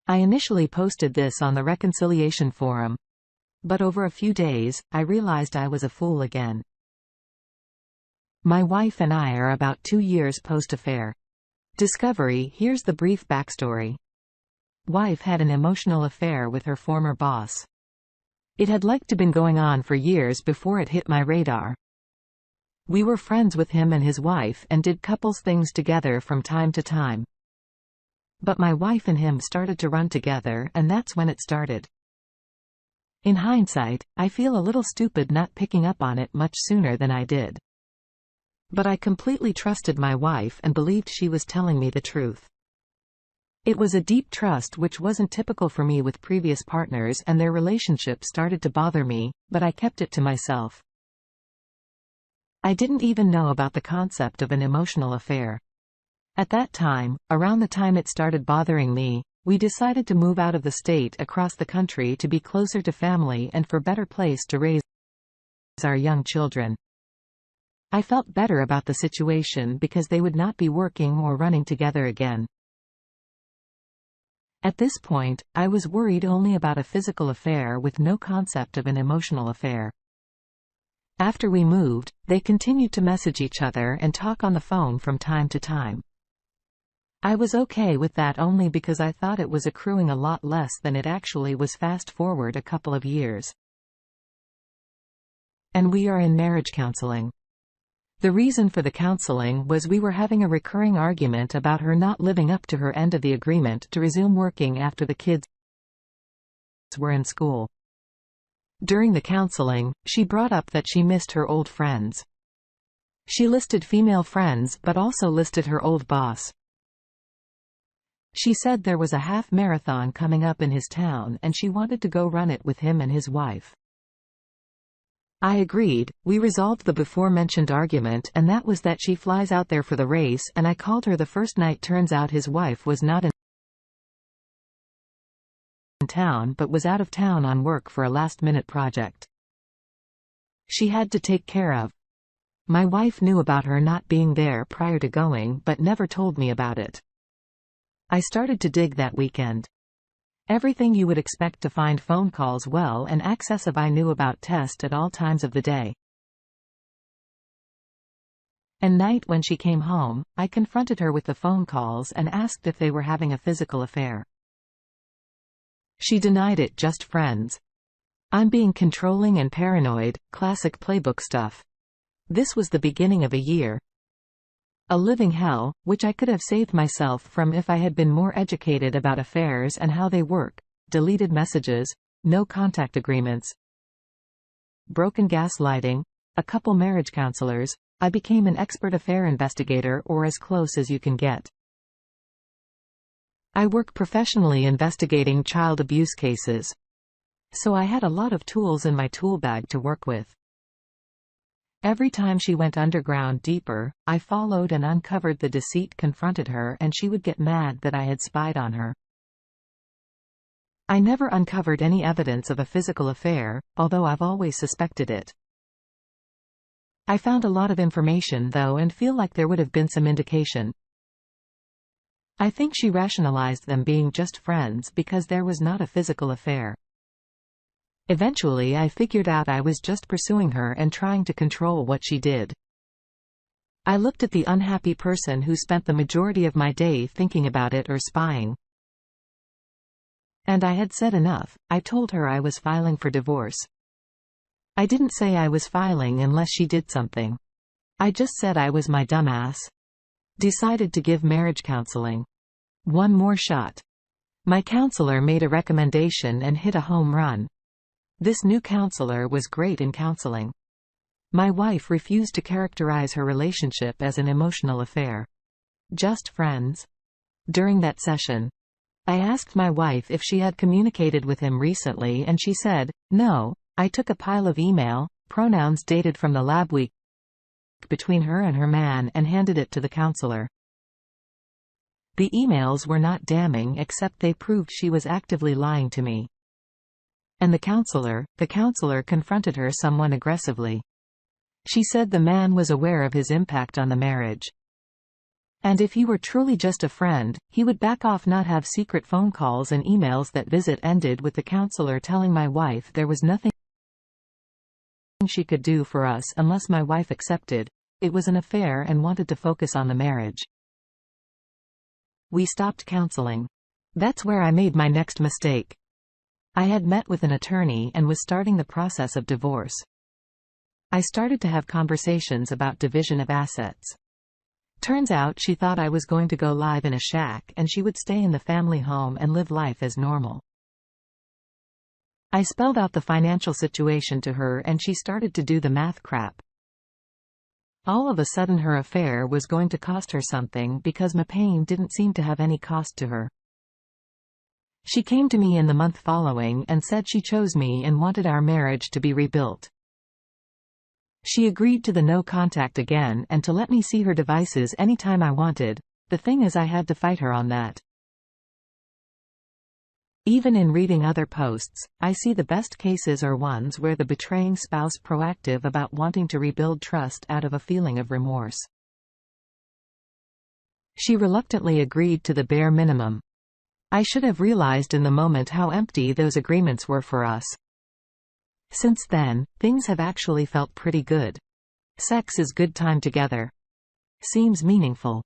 I initially posted this on the reconciliation forum, but over a few days, I realized I was a fool again. My wife and I are about 2 years post-affair. Discovery. Here's the brief backstory. Wife had an emotional affair with her former boss. It had been going on for years before it hit my radar. We were friends with him and his wife and did couples things together from time to time. But my wife and him started to run together, and that's when it started. In hindsight, I feel a little stupid not picking up on it much sooner than I did. But I completely trusted my wife and believed she was telling me the truth. It was a deep trust which wasn't typical for me with previous partners, and their relationship started to bother me, but I kept it to myself. I didn't even know about the concept of an emotional affair. At that time, around the time it started bothering me, we decided to move out of the state across the country to be closer to family and for better place to raise our young children. I felt better about the situation because they would not be working or running together again. At this point, I was worried only about a physical affair with no concept of an emotional affair. After we moved, they continued to message each other and talk on the phone from time to time. I was okay with that only because I thought it was accruing a lot less than it actually was. Fast forward a couple of years, and we are in marriage counseling. The reason for the counseling was we were having a recurring argument about her not living up to her end of the agreement to resume working after the kids were in school. During the counseling, she brought up that she missed her old friends. She listed female friends but also listed her old boss. She said there was a half marathon coming up in his town and she wanted to go run it with him and his wife. I agreed. We resolved the before-mentioned argument, and that was that she flies out there for the race, and I called her the first night. Turns out his wife was not in town but was out of town on work for a last-minute project she had to take care of. My wife knew about her not being there prior to going but never told me about it. I started to dig that weekend. Everything you would expect to find: phone calls, well, and access of I knew about test at all times of the day and night. When she came home, I confronted her with the phone calls and asked if they were having a physical affair. She denied it, just friends. I'm being controlling and paranoid, classic playbook stuff. This was the beginning of a year. A living hell, which I could have saved myself from if I had been more educated about affairs and how they work. Deleted messages, no contact agreements, broken gaslighting, a couple marriage counselors. I became an expert affair investigator, or as close as you can get. I work professionally investigating child abuse cases, so I had a lot of tools in my tool bag to work with. Every time she went underground deeper, I followed and uncovered the deceit, confronted her, and she would get mad that I had spied on her. I never uncovered any evidence of a physical affair, although I've always suspected it. I found a lot of information though and feel like there would have been some indication. I think she rationalized them being just friends because there was not a physical affair. Eventually I figured out I was just pursuing her and trying to control what she did. I looked at the unhappy person who spent the majority of my day thinking about it or spying. And I had said enough. I told her I was filing for divorce. I didn't say I was filing unless she did something. I just said I was my dumbass. Decided to give marriage counseling one more shot. My counselor made a recommendation and hit a home run. This new counselor was great in counseling. My wife refused to characterize her relationship as an emotional affair. Just friends. During that session, I asked my wife if she had communicated with him recently, and she said, no. I took a pile of email, pronouns dated from the lab week between her and her man, and handed it to the counselor. The emails were not damning except they proved she was actively lying to me. And the counselor confronted her somewhat aggressively. She said the man was aware of his impact on the marriage. And if he were truly just a friend, he would back off, not have secret phone calls and emails. That visit ended with the counselor telling my wife there was nothing she could do for us unless my wife accepted it was an affair and wanted to focus on the marriage. We stopped counseling. That's where I made my next mistake. I had met with an attorney and was starting the process of divorce. I started to have conversations about division of assets. Turns out she thought I was going to go live in a shack and she would stay in the family home and live life as normal. I spelled out the financial situation to her and she started to do the math crap. All of a sudden her affair was going to cost her something because my pain didn't seem to have any cost to her. She came to me in the month following and said she chose me and wanted our marriage to be rebuilt. She agreed to the no contact again and to let me see her devices anytime I wanted. The thing is, I had to fight her on that. Even in reading other posts, I see the best cases are ones where the betraying spouse proactive about wanting to rebuild trust out of a feeling of remorse. She reluctantly agreed to the bare minimum. I should have realized in the moment how empty those agreements were for us. Since then, things have actually felt pretty good. Sex is good time together. Seems meaningful.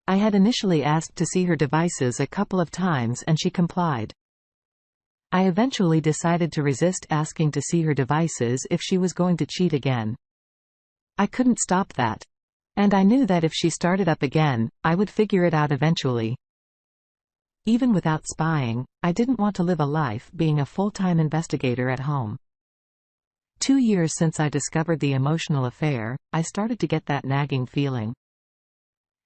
I had initially asked to see her devices a couple of times and she complied. I eventually decided to resist asking to see her devices if she was going to cheat again. I couldn't stop that. And I knew that if she started up again, I would figure it out eventually. Even without spying, I didn't want to live a life being a full-time investigator at home. 2 years since I discovered the emotional affair, I started to get that nagging feeling.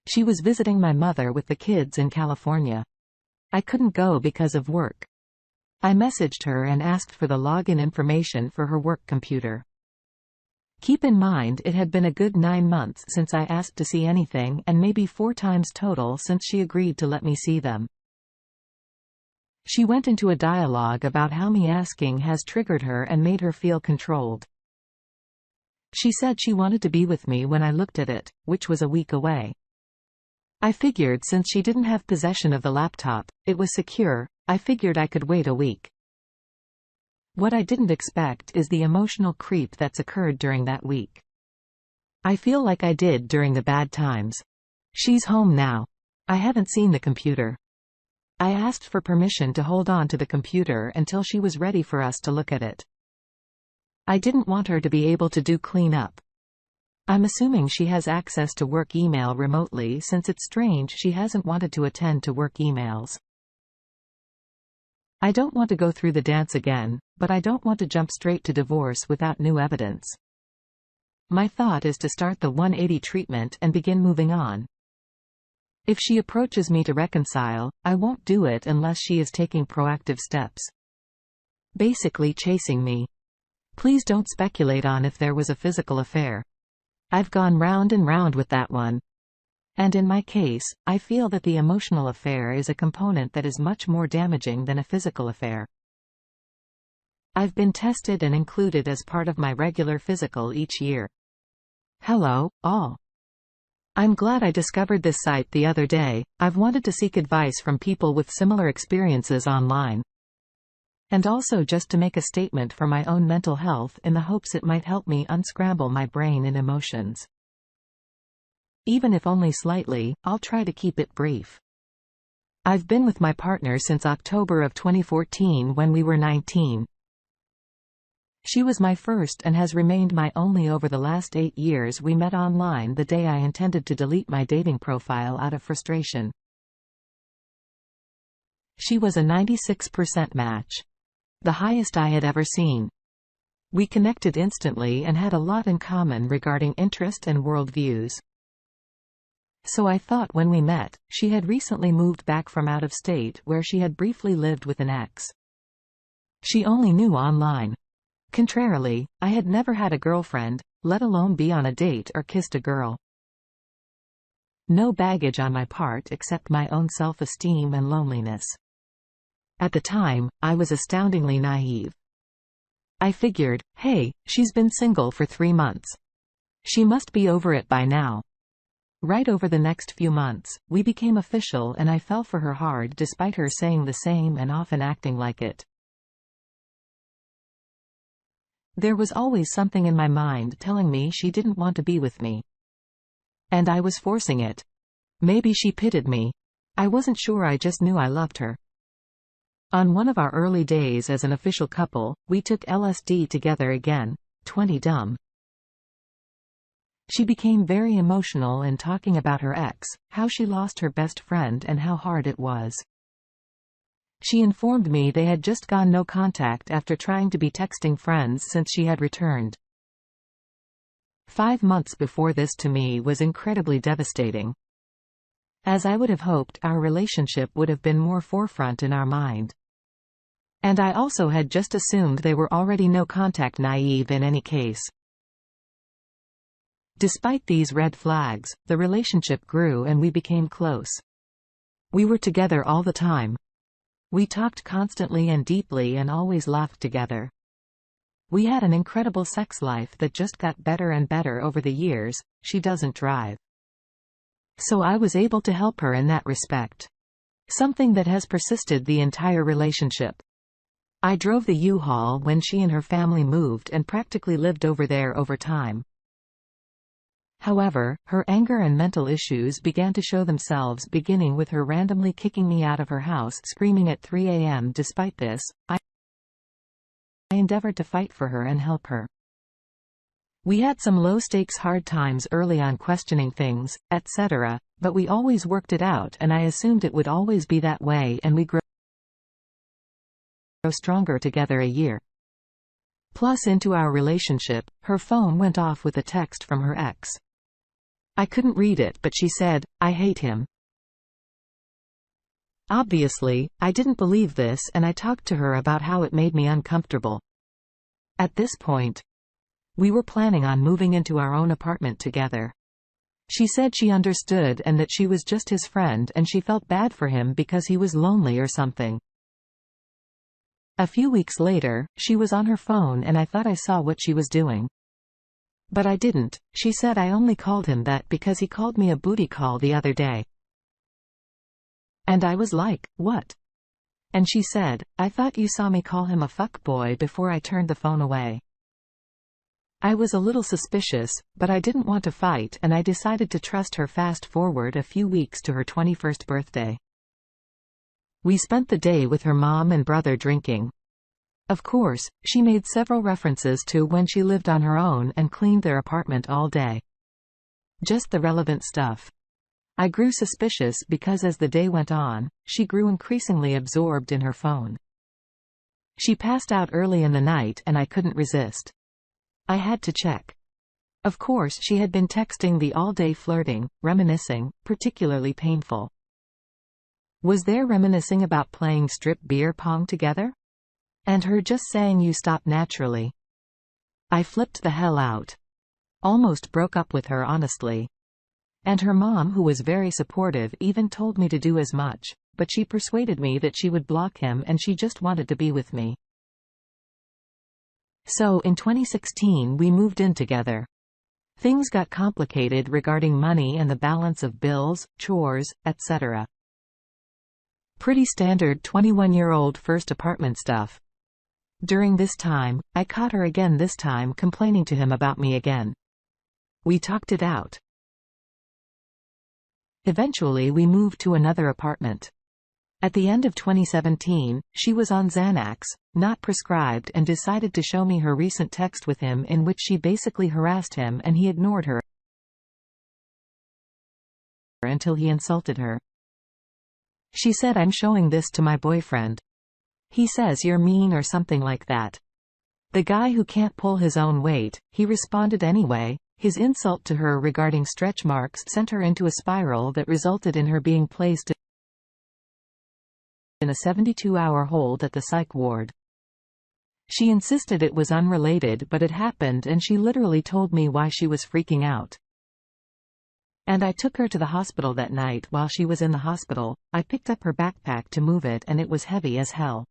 She was visiting my mother with the kids in California. I couldn't go because of work. I messaged her and asked for the login information for her work computer. Keep in mind it had been a good 9 months since I asked to see anything and maybe 4 times total since she agreed to let me see them. She went into a dialogue about how me asking has triggered her and made her feel controlled. She said she wanted to be with me when I looked at it, which was a week away. I figured since she didn't have possession of the laptop, it was secure. I figured I could wait a week. What I didn't expect is the emotional creep that's occurred during that week. I feel like I did during the bad times. She's home now. I haven't seen the computer. I asked for permission to hold on to the computer until she was ready for us to look at it. I didn't want her to be able to do cleanup. I'm assuming she has access to work email remotely since it's strange she hasn't wanted to attend to work emails. I don't want to go through the dance again, but I don't want to jump straight to divorce without new evidence. My thought is to start the 180 treatment and begin moving on. If she approaches me to reconcile, I won't do it unless she is taking proactive steps. Basically chasing me. Please don't speculate on if there was a physical affair. I've gone round and round with that one. And in my case, I feel that the emotional affair is a component that is much more damaging than a physical affair. I've been tested and included as part of my regular physical each year. Hello, all. I'm glad I discovered this site the other day. I've wanted to seek advice from people with similar experiences online. And also just to make a statement for my own mental health in the hopes it might help me unscramble my brain and emotions. Even if only slightly, I'll try to keep it brief. I've been with my partner since October of 2014 when we were 19. She was my first and has remained my only over the last 8 years. We met online the day I intended to delete my dating profile out of frustration. She was a 96% match. The highest I had ever seen. We connected instantly and had a lot in common regarding interest and worldviews. So I thought when we met, she had recently moved back from out of state where she had briefly lived with an ex. She only knew online. Contrarily, I had never had a girlfriend, let alone be on a date or kissed a girl. No baggage on my part except my own self-esteem and loneliness. At the time, I was astoundingly naive. I figured, hey, she's been single for 3 months. She must be over it by now. Right over the next few months, we became official and I fell for her hard despite her saying the same and often acting like it. There was always something in my mind telling me she didn't want to be with me. And I was forcing it. Maybe she pitied me. I wasn't sure, I just knew I loved her. On one of our early days as an official couple, we took LSD together again. 20 dumb. She became very emotional in talking about her ex, how she lost her best friend and how hard it was. She informed me they had just gone no contact after trying to be texting friends since she had returned. 5 months before this to me was incredibly devastating. As I would have hoped, our relationship would have been more forefront in our mind. And I also had just assumed they were already no contact naive in any case. Despite these red flags, the relationship grew and we became close. We were together all the time. We talked constantly and deeply and always laughed together. We had an incredible sex life that just got better and better over the years. She doesn't drive. So I was able to help her in that respect. Something that has persisted the entire relationship. I drove the U-Haul when she and her family moved and practically lived over there over time. However, her anger and mental issues began to show themselves, beginning with her randomly kicking me out of her house screaming at 3 a.m. Despite this, I endeavored to fight for her and help her. We had some low-stakes hard times early on, questioning things, etc., but we always worked it out and I assumed it would always be that way, and we grew stronger together a year. Plus into our relationship, her phone went off with a text from her ex. I couldn't read it, but she said, "I hate him." Obviously, I didn't believe this and I talked to her about how it made me uncomfortable. At this point, we were planning on moving into our own apartment together. She said she understood and that she was just his friend and she felt bad for him because he was lonely or something. A few weeks later, she was on her phone and I thought I saw what she was doing. But I didn't. She said I only called him that because he called me a booty call the other day. And I was like, what? And she said, I thought you saw me call him a fuckboy before I turned the phone away. I was a little suspicious, but I didn't want to fight and I decided to trust her. Fast forward a few weeks to her 21st birthday. We spent the day with her mom and brother drinking. Of course, she made several references to when she lived on her own and cleaned their apartment all day. Just the relevant stuff. I grew suspicious because as the day went on, she grew increasingly absorbed in her phone. She passed out early in the night and I couldn't resist. I had to check. Of course, she had been texting the all-day flirting, reminiscing, particularly painful. Was there reminiscing about playing strip beer pong together? And her just saying you stop naturally. I flipped the hell out. Almost broke up with her, honestly. And her mom, who was very supportive, even told me to do as much, but she persuaded me that she would block him and she just wanted to be with me. So in 2016 we moved in together. Things got complicated regarding money and the balance of bills, chores, etc. Pretty standard 21-year-old first apartment stuff. During this time, I caught her again, this time complaining to him about me again. We talked it out. Eventually we moved to another apartment. At the end of 2017, she was on Xanax, not prescribed, and decided to show me her recent text with him in which she basically harassed him and he ignored her until he insulted her. She said, "I'm showing this to my boyfriend. He says you're mean," or something like that. The guy who can't pull his own weight, he responded anyway. His insult to her regarding stretch marks sent her into a spiral that resulted in her being placed in a 72-hour hold at the psych ward. She insisted it was unrelated, but it happened and she literally told me why she was freaking out. And I took her to the hospital that night. While she was in the hospital, I picked up her backpack to move it and it was heavy as hell.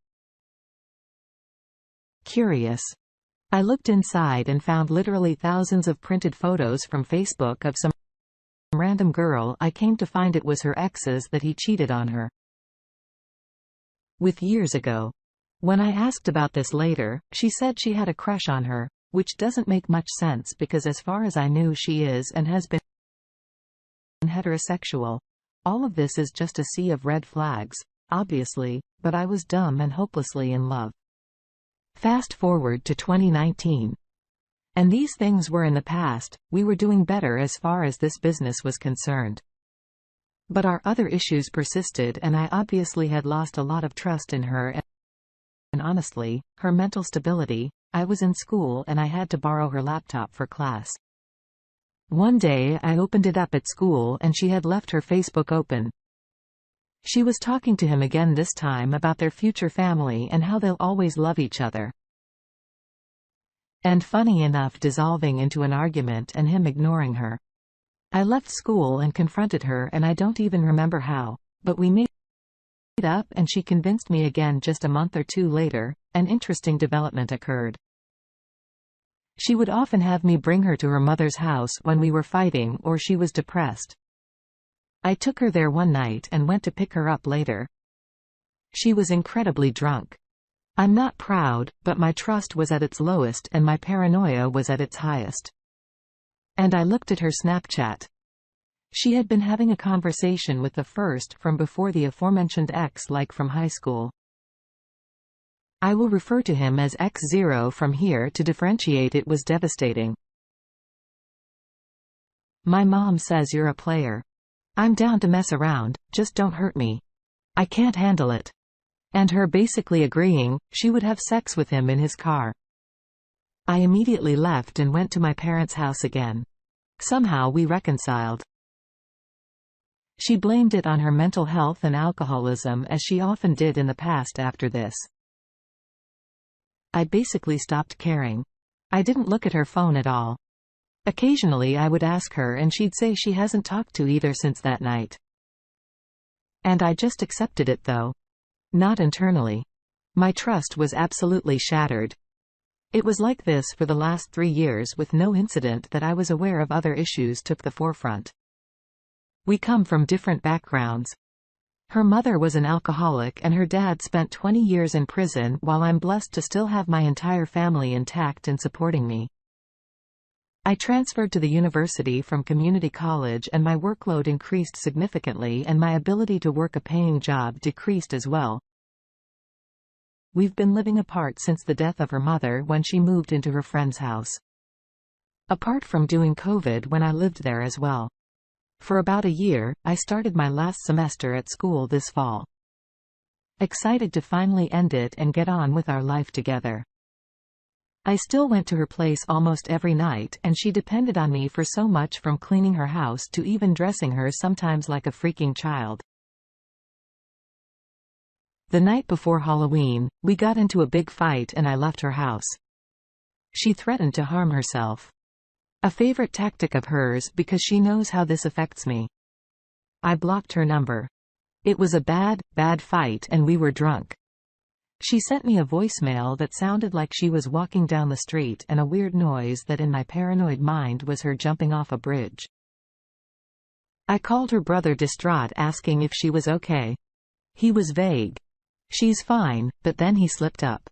Curious. I looked inside and found literally thousands of printed photos from Facebook of some random girl. I came to find it was her exes that he cheated on her with years ago. When I asked about this later, she said she had a crush on her, which doesn't make much sense because as far as I knew she is and has been heterosexual. All of this is just a sea of red flags, obviously, but I was dumb and hopelessly in love. Fast forward to 2019. And these things were in the past. We were doing better as far as this business was concerned. But our other issues persisted and I obviously had lost a lot of trust in her and honestly, her mental stability. I was in school and I had to borrow her laptop for class. One day I opened it up at school and she had left her Facebook open. She was talking to him again, this time about their future family and how they'll always love each other. And funny enough, dissolving into an argument and him ignoring her. I left school and confronted her and I don't even remember how, but we made up and she convinced me again. Just a month or two later, an interesting development occurred. She would often have me bring her to her mother's house when we were fighting or she was depressed. I took her there one night and went to pick her up later. She was incredibly drunk. I'm not proud, but my trust was at its lowest and my paranoia was at its highest. And I looked at her Snapchat. She had been having a conversation with the first from before the aforementioned ex, like from high school. I will refer to him as X0 from here to differentiate. It was devastating. My mom says you're a player. I'm down to mess around, just don't hurt me. I can't handle it. And her basically agreeing she would have sex with him in his car. I immediately left and went to my parents' house again. Somehow we reconciled. She blamed it on her mental health and alcoholism, as she often did in the past after this. I basically stopped caring. I didn't look at her phone at all. Occasionally I would ask her and she'd say she hasn't talked to either since that night. And I just accepted it though. Not internally. My trust was absolutely shattered. It was like this for the last 3 years with no incident that I was aware of. Other issues took the forefront. We come from different backgrounds. Her mother was an alcoholic and her dad spent 20 years in prison, while I'm blessed to still have my entire family intact and supporting me. I transferred to the university from community college and my workload increased significantly and my ability to work a paying job decreased as well. We've been living apart since the death of her mother when she moved into her friend's house. Apart from doing COVID when I lived there as well. For about a year, I started my last semester at school this fall. Excited to finally end it and get on with our life together. I still went to her place almost every night and she depended on me for so much, from cleaning her house to even dressing her, sometimes like a freaking child. The night before Halloween, we got into a big fight and I left her house. She threatened to harm herself. A favorite tactic of hers because she knows how this affects me. I blocked her number. It was a bad fight and we were drunk. She sent me a voicemail that sounded like she was walking down the street and a weird noise that in my paranoid mind was her jumping off a bridge. I called her brother distraught, asking if she was okay. He was vague. She's fine, but then he slipped up.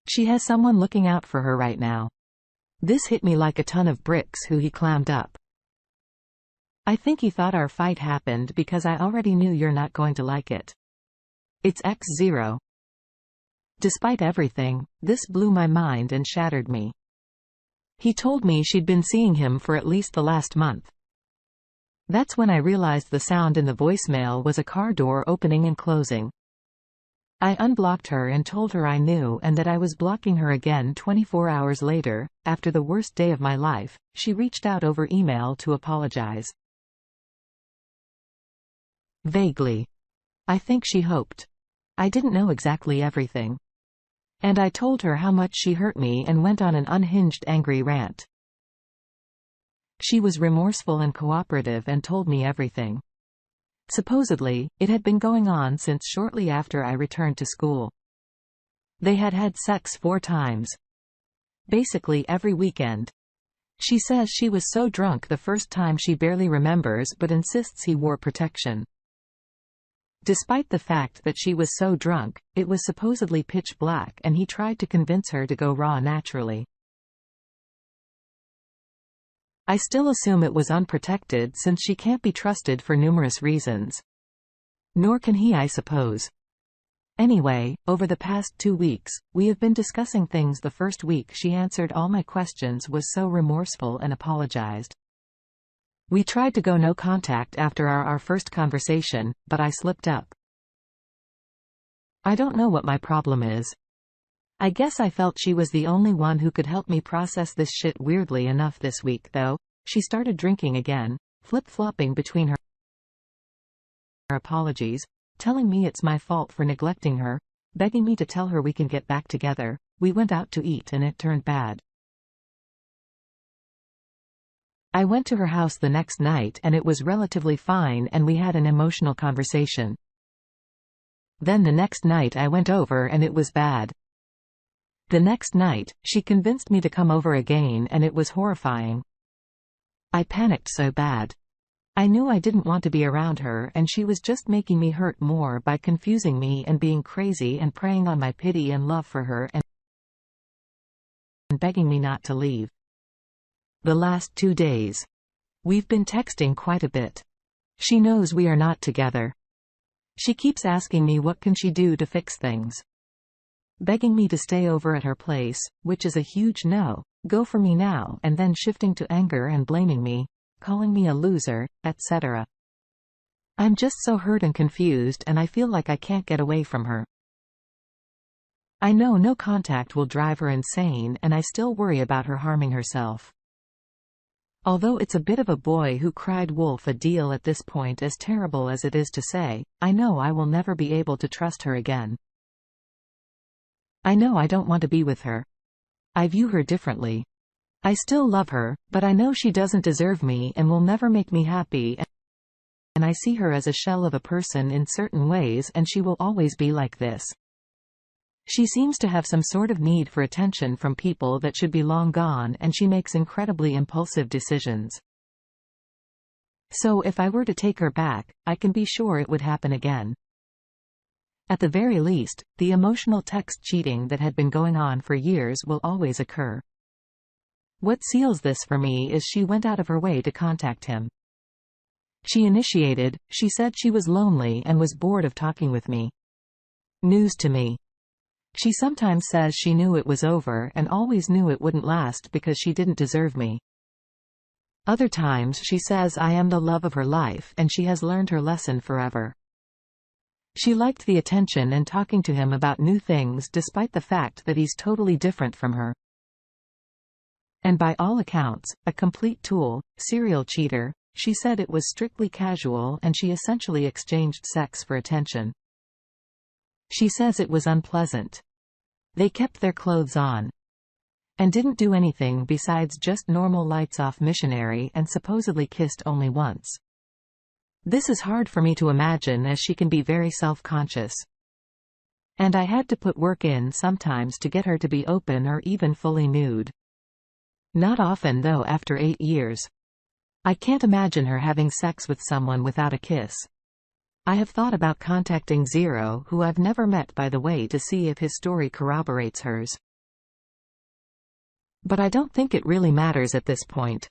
She has someone looking out for her right now. This hit me like a ton of bricks. Who he clammed up. I think he thought our fight happened because I already knew you're not going to like it. It's X0. Despite everything, this blew my mind and shattered me. He told me she'd been seeing him for at least the last month. That's when I realized the sound in the voicemail was a car door opening and closing. I unblocked her and told her I knew and that I was blocking her again. 24 hours later, after the worst day of my life, she reached out over email to apologize. Vaguely. I think she hoped. I didn't know exactly everything. And I told her how much she hurt me and went on an unhinged angry rant. She was remorseful and cooperative and told me everything. Supposedly, it had been going on since shortly after I returned to school. They had had sex 4 times. Basically every weekend. She says she was so drunk the first time she barely remembers but insists he wore protection. Despite the fact that she was so drunk, it was supposedly pitch black and he tried to convince her to go raw naturally. I still assume it was unprotected since she can't be trusted for numerous reasons. Nor can he, I suppose. Anyway, over the past 2 weeks, we have been discussing things. The first week she answered all my questions, was so remorseful and apologized. We tried to go no contact after our first conversation, but I slipped up. I don't know what my problem is. I guess I felt she was the only one who could help me process this shit. Weirdly enough, this week though, she started drinking again, flip-flopping between her apologies, telling me it's my fault for neglecting her, begging me to tell her we can get back together. We went out to eat and it turned bad. I went to her house the next night and it was relatively fine and we had an emotional conversation. Then the next night I went over and it was bad. The next night, she convinced me to come over again and it was horrifying. I panicked so bad. I knew I didn't want to be around her and she was just making me hurt more by confusing me and being crazy and preying on my pity and love for her and begging me not to leave. The last 2 days. We've been texting quite a bit. She knows we are not together. She keeps asking me what can she do to fix things. Begging me to stay over at her place, which is a huge no, go for me now, and then shifting to anger and blaming me, calling me a loser, etc. I'm just so hurt and confused and I feel like I can't get away from her. I know no contact will drive her insane and I still worry about her harming herself. Although it's a bit of a boy who cried wolf a deal at this point, as terrible as it is to say, I know I will never be able to trust her again. I know I don't want to be with her. I view her differently. I still love her, but I know she doesn't deserve me and will never make me happy, and I see her as a shell of a person in certain ways and she will always be like this. She seems to have some sort of need for attention from people that should be long gone and she makes incredibly impulsive decisions. So if I were to take her back, I can be sure it would happen again. At the very least, the emotional text cheating that had been going on for years will always occur. What seals this for me is she went out of her way to contact him. She initiated, she said she was lonely and was bored of talking with me. News to me. She sometimes says she knew it was over and always knew it wouldn't last because she didn't deserve me. Other times she says I am the love of her life and she has learned her lesson forever. She liked the attention and talking to him about new things despite the fact that he's totally different from her. And by all accounts, a complete tool, serial cheater. She said it was strictly casual and she essentially exchanged sex for attention. She says it was unpleasant. They kept their clothes on. And didn't do anything besides just normal lights off missionary and supposedly kissed only once. This is hard for me to imagine as she can be very self-conscious. And I had to put work in sometimes to get her to be open or even fully nude. Not often though after 8 years. I can't imagine her having sex with someone without a kiss. I have thought about contacting Zero, who I've never met by the way, to see if his story corroborates hers. But I don't think it really matters at this point.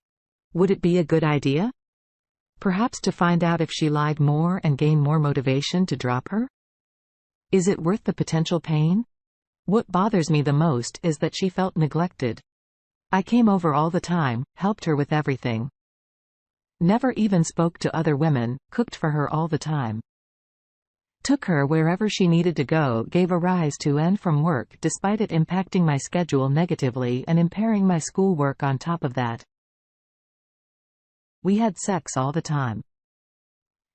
Would it be a good idea? Perhaps to find out if she lied more and gain more motivation to drop her? Is it worth the potential pain? What bothers me the most is that she felt neglected. I came over all the time, helped her with everything. Never even spoke to other women, cooked for her all the time. Took her wherever she needed to go, gave a rise to and from work despite it impacting my schedule negatively and impairing my schoolwork on top of that. We had sex all the time.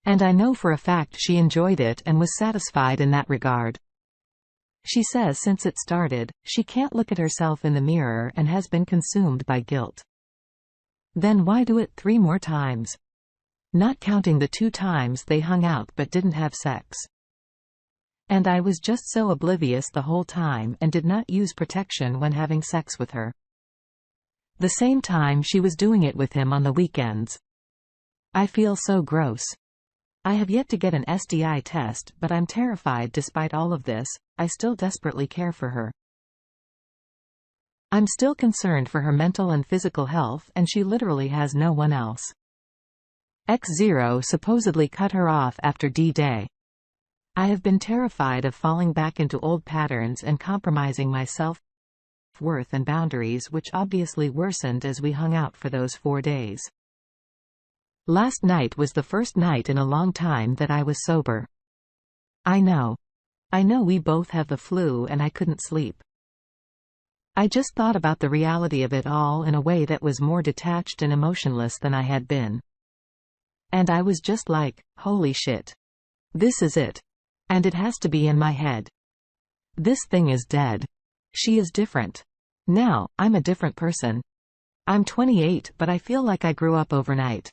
And I know for a fact she enjoyed it and was satisfied in that regard. She says since it started, she can't look at herself in the mirror and has been consumed by guilt. Then why do it 3 more times? Not counting the 2 times they hung out but didn't have sex. And I was just so oblivious the whole time and did not use protection when having sex with her. The same time she was doing it with him on the weekends. I feel so gross. I have yet to get an STI test, but I'm terrified. Despite all of this, I still desperately care for her. I'm still concerned for her mental and physical health, and she literally has no one else. X0 supposedly cut her off after D-Day. I have been terrified of falling back into old patterns and compromising my self-worth and boundaries, which obviously worsened as we hung out for those 4 days. Last night was the first night in a long time that I was sober. I know we both have the flu and I couldn't sleep. I just thought about the reality of it all in a way that was more detached and emotionless than I had been. And I was just like, holy shit. This is it. And it has to be in my head. This thing is dead. She is different. Now, I'm a different person. I'm 28, but I feel like I grew up overnight.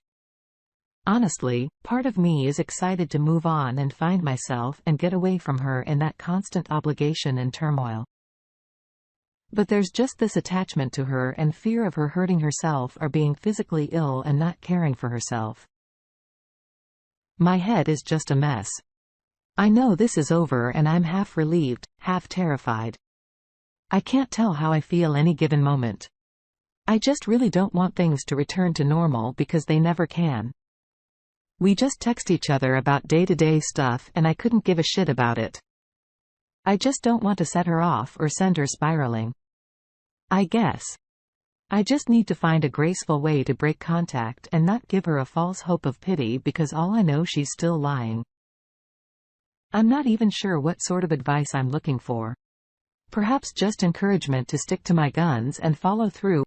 Honestly, part of me is excited to move on and find myself and get away from her in that constant obligation and turmoil. But there's just this attachment to her and fear of her hurting herself or being physically ill and not caring for herself. My head is just a mess. I know this is over and I'm half relieved, half terrified. I can't tell how I feel any given moment. I just really don't want things to return to normal because they never can. We just text each other about day-to-day stuff and I couldn't give a shit about it. I just don't want to set her off or send her spiraling. I guess. I just need to find a graceful way to break contact and not give her a false hope of pity because all I know she's still lying. I'm not even sure what sort of advice I'm looking for. Perhaps just encouragement to stick to my guns and follow through